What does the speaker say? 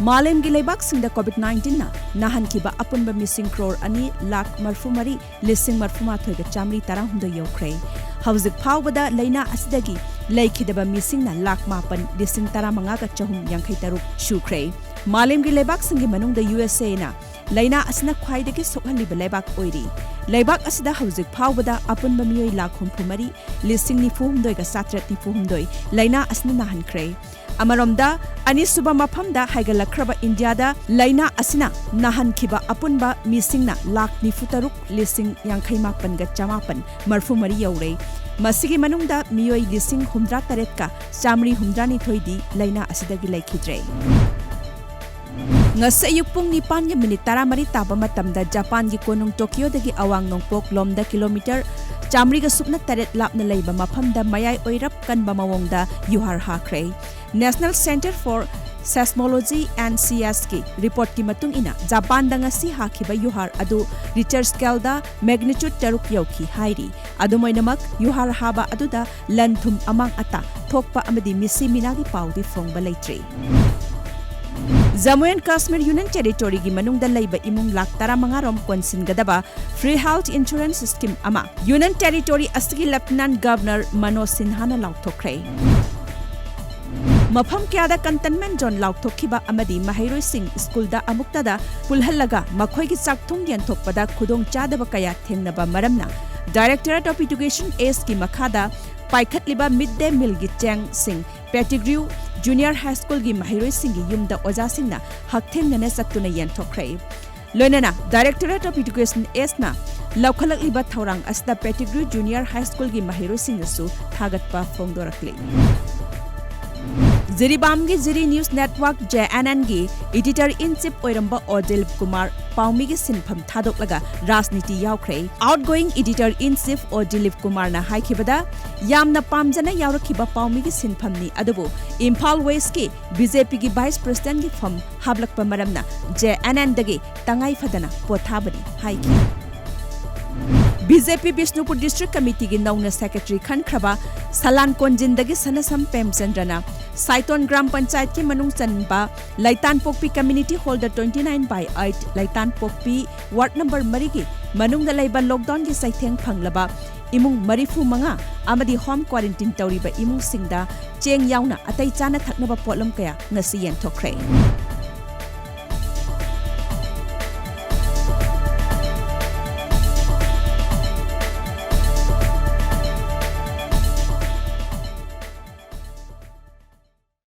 Malemgi leibaksinda COVID-19 na nahankiba apunba missing crore ani lakh marfumari lising marfuma thoiga chamri tarang hundo yokre. Hauzik phawbada leina asidagi leikidaba missing na lakh mapan lising taramanga ka chahum yankhai taruk shukre. Malemgi leibaksingi manungda USA na leina asina khwaidagi sokhanliba leibak oiri. Leibak asida hauzik phawbada apunba miyoi lakh humphumari lising nifu humdoi ga satrat nifu humdoi leina asina nahankre. Amaromda anisuba maphamda haigalakraba Indiada laina asina nahankiba apunba misingna lakh nifutaruk lising yankhai mapan ga chamapan marfumari yaure. Masigi manungda miyoi lising humdra taretka chamri humdrani thoidi laina asidagi laikhidre. Ngasa ayukpung nipan ya minit taramari taba matamda Japan gi konung Tokyo dagi awang nongpok lomda kilometer chamri ga supna taret lapna leiba maphamda mayai oirap kanba mawongda yuhar hakre. National Center for Seismology and CS report ki matung ina Japan da ngasi hakiba yuhar adu Richter scale da magnitude taruk yauki hairi adumoinamak yuhar haba aduda lanthum amang ata thokpa amadi misi minagi paudi fongba leitre. Jammu and Kashmir Union Territory gi manungda leiba imung lakh taramanga rom konsin gadaba free health insurance scheme ama Union Territory asigi Lieutenant Governor Manoj Sinha na lauthokre. Mafam kyada cantonment zone lauthokhiba amadi mahairoi sing school da amuktada pulhallaga makhoi gi chakthung yan thokpada khudong chadaba kaya thengnaba maramna Directorate of Education ACE ki makhada paikhatliba midday meal gi chang sing Pettigrew Junior High School gi mahairoi sing gi yumda oja singna hakthengna sattuna yan thokrai loinana Directorate of Education ACE na laukhalakliba thaurang asda Pettigrew Junior High School gi mahairoi sing su thagatpa phongdorakli. Ziribamgi Ziri News Network JNN gi Editor-in-Chief oiramba Odil Kumar Paumi gi sinpham thadoklaga Rajniti yaukre. Outgoing Editor-in-Chief Odil Kumar na haikibada yamna pamjana yaurakhiba Paumi gi sinphamni adubu Imphal West ki BJP gi Vice President gi pham hablakpa maramna JNN dagi tangai fadana pothabani haiki. BJP Bishnupur District Committee gi Nauna Secretary Khankraba Salan Konjindagi Sanasam Pemchandrana Saiton Gram Panchayat ki manung chanba Laitan Pokpi Community Holder 29/8 Laitan Pokpi Ward number 3 gi manung da laiba lockdown gi saitheng phanglaba imung marifu manga amadi home quarantine tawriba imung singda cheng yauna atai chana thaknaba potlam kaya ngasi yen thokre.